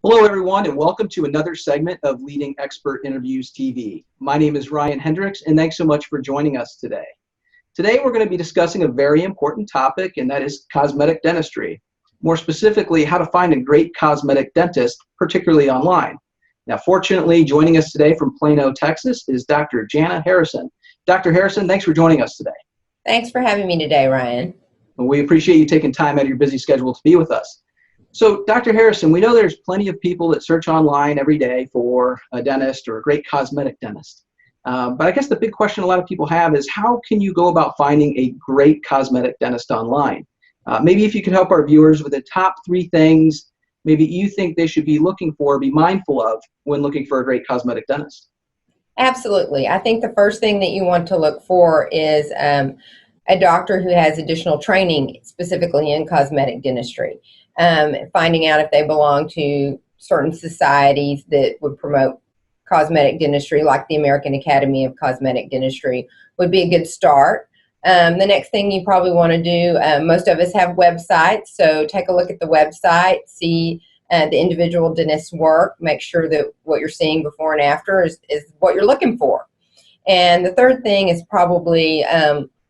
Hello, everyone, and welcome to another segment of Leading Expert Interviews TV. My name is Ryan Hendricks, and thanks so much for joining us today. Today, we're going to be discussing a very important topic, and that is cosmetic dentistry. More specifically, how to find a great cosmetic dentist, particularly online. Now, fortunately, joining us today from Plano, Texas, is Dr. Jana Harrison. Dr. Harrison, thanks for joining us today. Thanks for having me today, Ryan. We appreciate you taking time out of your busy schedule to be with us. So, Dr. Harrison, we know there's plenty of people that search online every day for a dentist or a great cosmetic dentist. But I guess the big question a lot of people have is, how can you go about finding a great cosmetic dentist online? Maybe if you could help our viewers with the top 3 things maybe you think they should be looking for, be mindful of when looking for a great cosmetic dentist. Absolutely. I think the first thing that you want to look for is a doctor who has additional training specifically in cosmetic dentistry. Finding out if they belong to certain societies that would promote cosmetic dentistry, like the American Academy of Cosmetic Dentistry, would be a good start. The next thing you probably want to do, most of us have websites, so take a look at the website, see the individual dentist's work, make sure that what you're seeing before and after is what you're looking for. And the third thing is probably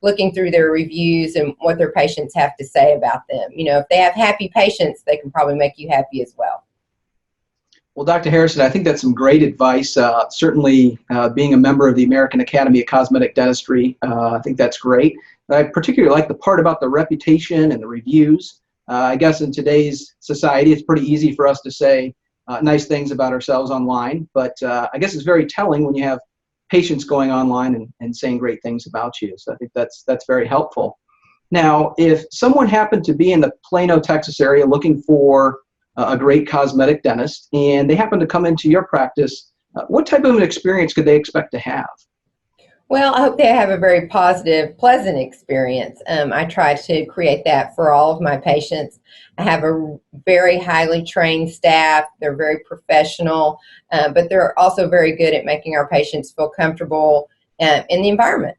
looking through their reviews and what their patients have to say about them. You know, if they have happy patients, they can probably make you happy as well. Well, Dr. Harrison, I think that's some great advice. Certainly, being a member of the American Academy of Cosmetic Dentistry, I think that's great. I particularly like the part about the reputation and the reviews. I guess in today's society, it's pretty easy for us to say nice things about ourselves online, but I guess it's very telling when you have patients going online and saying great things about you. So I think that's very helpful. Now, if someone happened to be in the Plano, Texas area looking for a great cosmetic dentist, and they happen to come into your practice, what type of an experience could they expect to have? Well, I hope they have a very positive, pleasant experience. I try to create that for all of my patients. I have a very highly trained staff. They're very professional, but they're also very good at making our patients feel comfortable in the environment.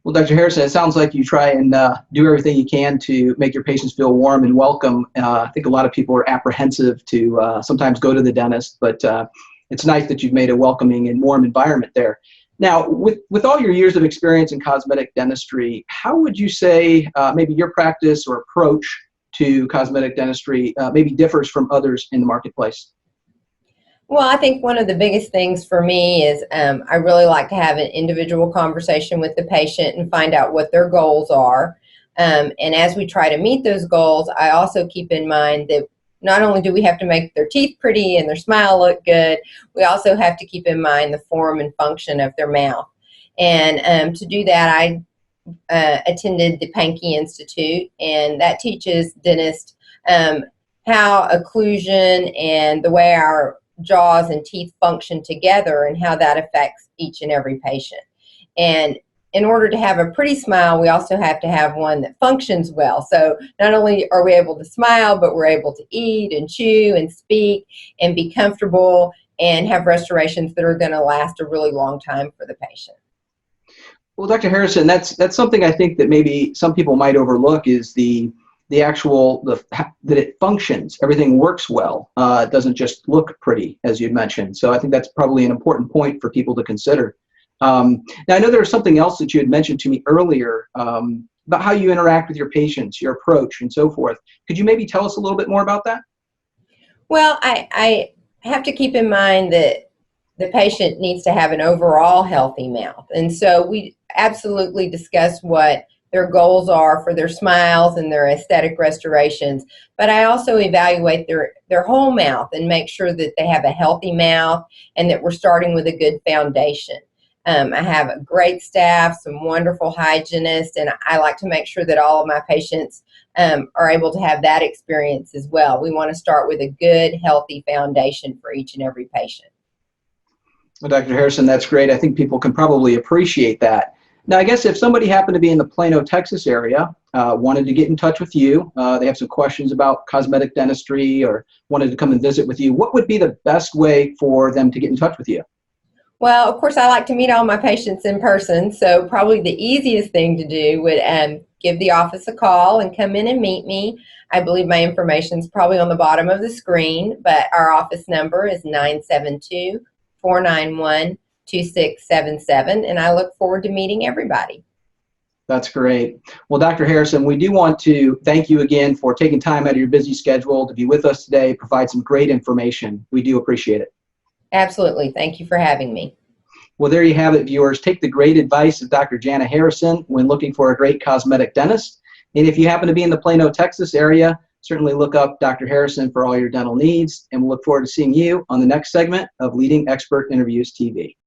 Well, Dr. Harrison, it sounds like you try and do everything you can to make your patients feel warm and welcome. I think a lot of people are apprehensive to sometimes go to the dentist, but it's nice that you've made a welcoming and warm environment there. Now, with all your years of experience in cosmetic dentistry, how would you say maybe your practice or approach to cosmetic dentistry maybe differs from others in the marketplace? Well, I think one of the biggest things for me is I really like to have an individual conversation with the patient and find out what their goals are. And as we try to meet those goals, I also keep in mind that not only do we have to make their teeth pretty and their smile look good, we also have to keep in mind the form and function of their mouth. And to do that, I attended the Pankey Institute, and that teaches dentists how occlusion and the way our jaws and teeth function together and how that affects each and every patient. And in order to have a pretty smile, we also have to have one that functions well. So not only are we able to smile, but we're able to eat and chew and speak and be comfortable and have restorations that are going to last a really long time for the patient. Well, Dr. Harrison, that's something I think that maybe some people might overlook is the that it functions, everything works well. It doesn't just look pretty, as you mentioned. So I think that's probably an important point for people to consider. Now, I know there was something else that you had mentioned to me earlier about how you interact with your patients, your approach, and so forth. Could you maybe tell us a little bit more about that? Well, I have to keep in mind that the patient needs to have an overall healthy mouth. And so we absolutely discuss what their goals are for their smiles and their aesthetic restorations. But I also evaluate their whole mouth and make sure that they have a healthy mouth and that we're starting with a good foundation. I have a great staff, some wonderful hygienists, and I like to make sure that all of my patients are able to have that experience as well. We want to start with a good, healthy foundation for each and every patient. Well, Dr. Harrison, that's great. I think people can probably appreciate that. Now, I guess if somebody happened to be in the Plano, Texas area, wanted to get in touch with you, they have some questions about cosmetic dentistry or wanted to come and visit with you, what would be the best way for them to get in touch with you? Well, of course, I like to meet all my patients in person, so probably the easiest thing to do would give the office a call and come in and meet me. I believe my information is probably on the bottom of the screen, but our office number is 972-491-2677, and I look forward to meeting everybody. That's great. Well, Dr. Harrison, we do want to thank you again for taking time out of your busy schedule to be with us today, provide some great information. We do appreciate it. Absolutely. Thank you for having me. Well, there you have it, viewers. Take the great advice of Dr. Jana Harrison when looking for a great cosmetic dentist. And if you happen to be in the Plano, Texas area, certainly look up Dr. Harrison for all your dental needs. And we'll look forward to seeing you on the next segment of Leading Expert Interviews TV.